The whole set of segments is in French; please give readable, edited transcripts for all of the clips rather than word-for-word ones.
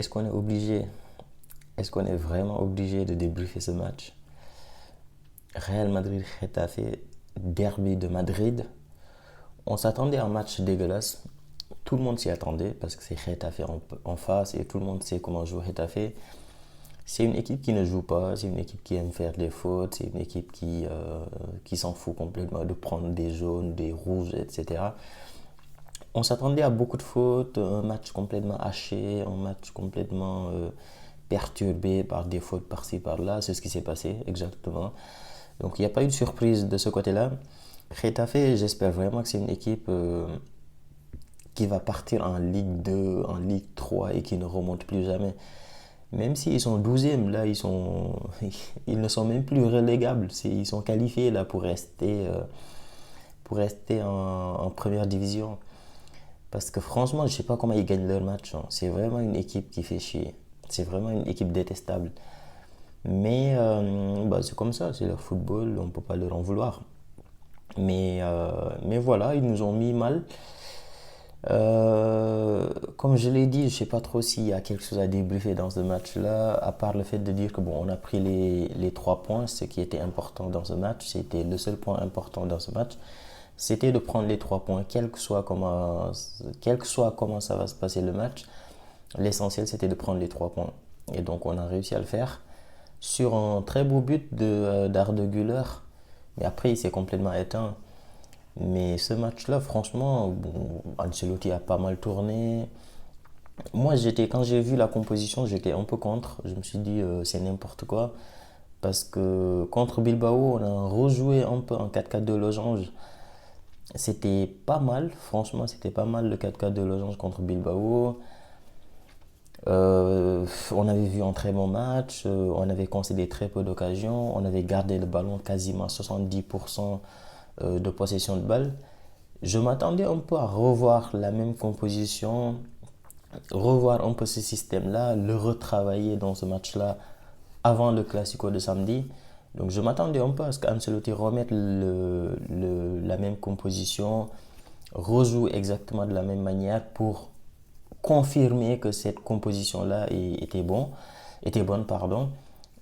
est-ce qu'on est obligé, est-ce qu'on est vraiment obligé de débriefer ce match? Real Madrid-Getafe, derby de Madrid. On s'attendait à un match dégueulasse. Tout le monde s'y attendait parce que c'est Getafe en face et tout le monde sait comment joue Getafe. C'est une équipe qui ne joue pas, c'est une équipe qui aime faire des fautes, c'est une équipe qui s'en fout complètement de prendre des jaunes, des rouges, etc. On s'attendait à beaucoup de fautes, un match complètement haché, un match complètement perturbé par des fautes par-ci par-là. C'est ce qui s'est passé exactement. Donc il n'y a pas eu de surprise de ce côté-là. Getafe, j'espère vraiment que c'est une équipe qui va partir en Ligue 2, en Ligue 3 et qui ne remonte plus jamais. Même s'ils sont 12e, là, ils ne sont même plus relégables. Ils sont qualifiés là, pour rester en première division. Parce que franchement, je ne sais pas comment ils gagnent leur match, hein. C'est vraiment une équipe qui fait chier. C'est vraiment une équipe détestable. Mais bah, c'est comme ça, c'est leur football, on ne peut pas leur en vouloir. Mais voilà, ils nous ont mis mal. Comme je l'ai dit, je ne sais pas trop s'il y a quelque chose à débriefer dans ce match-là, à part le fait de dire que bon, on a pris les 3 points, ce qui était important dans ce match, c'était le seul point important dans ce match, c'était de prendre les 3 points, quel que soit comment ça va se passer le match. L'essentiel, c'était de prendre les 3 points. Et donc, on a réussi à le faire sur un très beau but d'Arda Güler. Mais après, il s'est complètement éteint. Mais ce match-là, franchement, bon, Ancelotti a pas mal tourné. Moi, quand j'ai vu la composition, j'étais un peu contre. Je me suis dit, c'est n'importe quoi. Parce que contre Bilbao, on a rejoué un peu en 4-4 de losange. C'était pas mal, franchement, c'était pas mal le 4-4 de losange contre Bilbao. On avait vu un très bon match, on avait concédé très peu d'occasions, on avait gardé le ballon quasiment 70% de possession de balle. Je m'attendais un peu à revoir la même composition, revoir un peu ce système-là, le retravailler dans ce match-là avant le Classico de samedi. Donc je m'attendais un peu à ce qu'Ancelotti remette la même composition, rejoue exactement de la même manière pour confirmer que cette composition-là était bonne, pardon,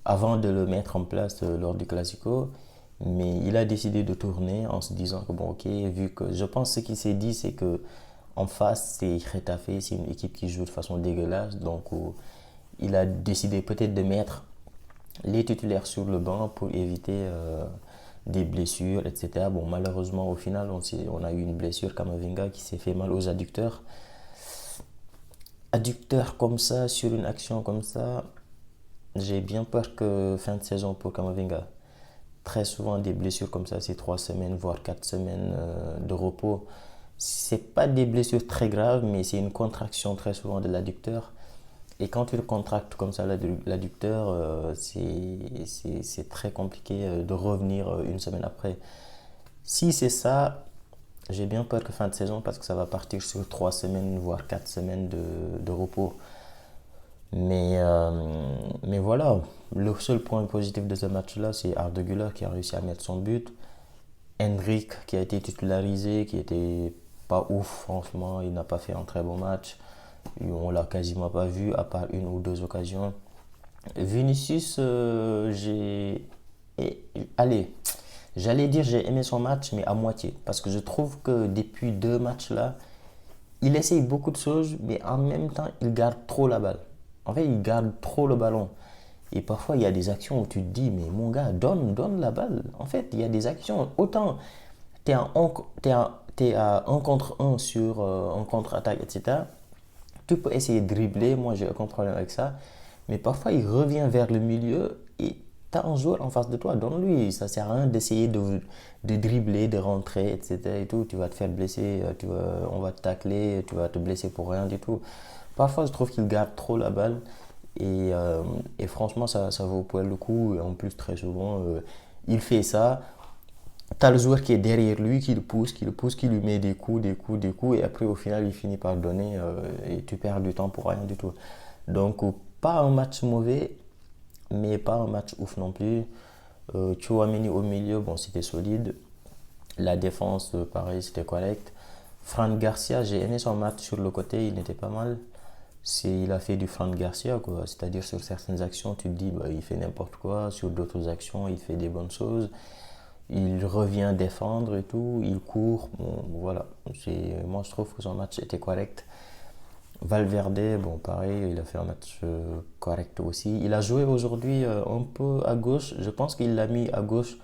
avant de le mettre en place lors du Classico. Mais il a décidé de tourner en se disant que bon, ok, vu que je pense ce qu'il s'est dit, c'est que en face, c'est Getafe, c'est une équipe qui joue de façon dégueulasse. Donc, il a décidé peut-être de mettre les titulaires sur le banc pour éviter des blessures, etc. Bon, malheureusement, au final, on a eu une blessure, Kamavinga, qui s'est fait mal aux adducteurs. Adducteur comme ça, sur une action comme ça, j'ai bien peur que fin de saison pour Kamavinga. Très souvent, des blessures comme ça, c'est 3 semaines, voire 4 semaines de repos. C'est pas des blessures très graves, mais c'est une contraction très souvent de l'adducteur. Et quand tu le contractes comme ça, l'adducteur, c'est très compliqué de revenir une semaine après. Si c'est ça, j'ai bien peur que fin de saison, parce que ça va partir sur 3 semaines, voire 4 semaines de repos. Mais voilà, le seul point positif de ce match-là, c'est Arda Güler qui a réussi à mettre son but. Hendrik qui a été titularisé, qui était pas ouf, franchement, il n'a pas fait un très bon match. On l'a quasiment pas vu, à part une ou deux occasions. Vinicius, allez, j'allais dire j'ai aimé son match, mais à moitié. Parce que je trouve que depuis 2 matchs là, il essaye beaucoup de choses, mais en même temps, il garde trop la balle. En fait, il garde trop le ballon. Et parfois, il y a des actions où tu te dis, mais mon gars, donne la balle. En fait, il y a des actions, autant t'es à 1 contre un sur un contre-attaque, etc. Tu peux essayer de dribbler, moi j'ai aucun problème avec ça. Mais parfois, il revient vers le milieu et tu as un joueur en face de toi, donne-lui. Ça sert à rien d'essayer de dribbler, de rentrer, etc. Et tout. Tu vas te faire blesser, on va te tacler, tu vas te blesser pour rien du tout. Parfois, je trouve qu'il garde trop la balle. Et franchement, ça vaut pour le coup. Et en plus, très souvent, il fait ça. T'as le joueur qui est derrière lui, qui le pousse, qui lui met des coups, des coups, des coups, et après au final il finit par donner et tu perds du temps pour rien du tout. Donc pas un match mauvais, mais pas un match ouf non plus. Chouameni au milieu, bon c'était solide. La défense, pareil, c'était correct. Fran Garcia, j'ai aimé son match sur le côté, il était pas mal. il a fait du Fran Garcia, quoi. C'est-à-dire sur certaines actions, tu te dis, bah, il fait n'importe quoi. Sur d'autres actions, il fait des bonnes choses. Il revient défendre et tout. Il court. Bon, voilà. Moi, je trouve que son match était correct. Valverde, bon, pareil, il a fait un match correct aussi. Il a joué aujourd'hui un peu à gauche. Je pense qu'il l'a mis à gauche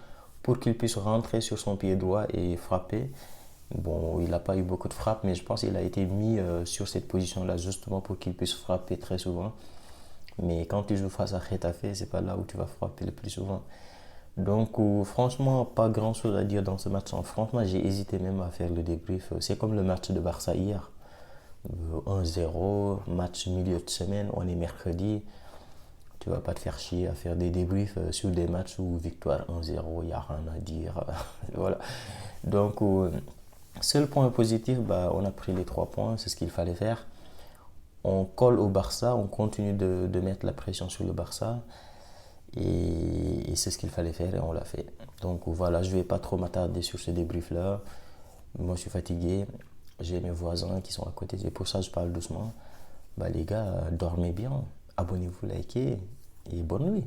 pour qu'il puisse rentrer sur son pied droit et frapper. Bon, il n'a pas eu beaucoup de frappes, mais je pense qu'il a été mis sur cette position-là justement pour qu'il puisse frapper très souvent. Mais quand tu joues face à Getafe, c'est pas là où tu vas frapper le plus souvent. Donc, franchement, pas grand-chose à dire dans ce match. Franchement, j'ai hésité même à faire le débrief. C'est comme le match de Barça hier. 1-0, match milieu de semaine, on est mercredi. Tu vas pas te faire chier à faire des débriefs sur des matchs où victoire 1-0, il n'y a rien à dire. Voilà. Donc, seul point positif, bah, on a pris les 3 points, c'est ce qu'il fallait faire. On colle au Barça, on continue de mettre la pression sur le Barça. Et c'est ce qu'il fallait faire et on l'a fait. Donc voilà, je ne vais pas trop m'attarder sur ce débrief-là. Moi, je suis fatigué. J'ai mes voisins qui sont à côté. C'est pour ça que je parle doucement. Bah, les gars, dormez bien. Abonnez-vous, likez et bonne nuit.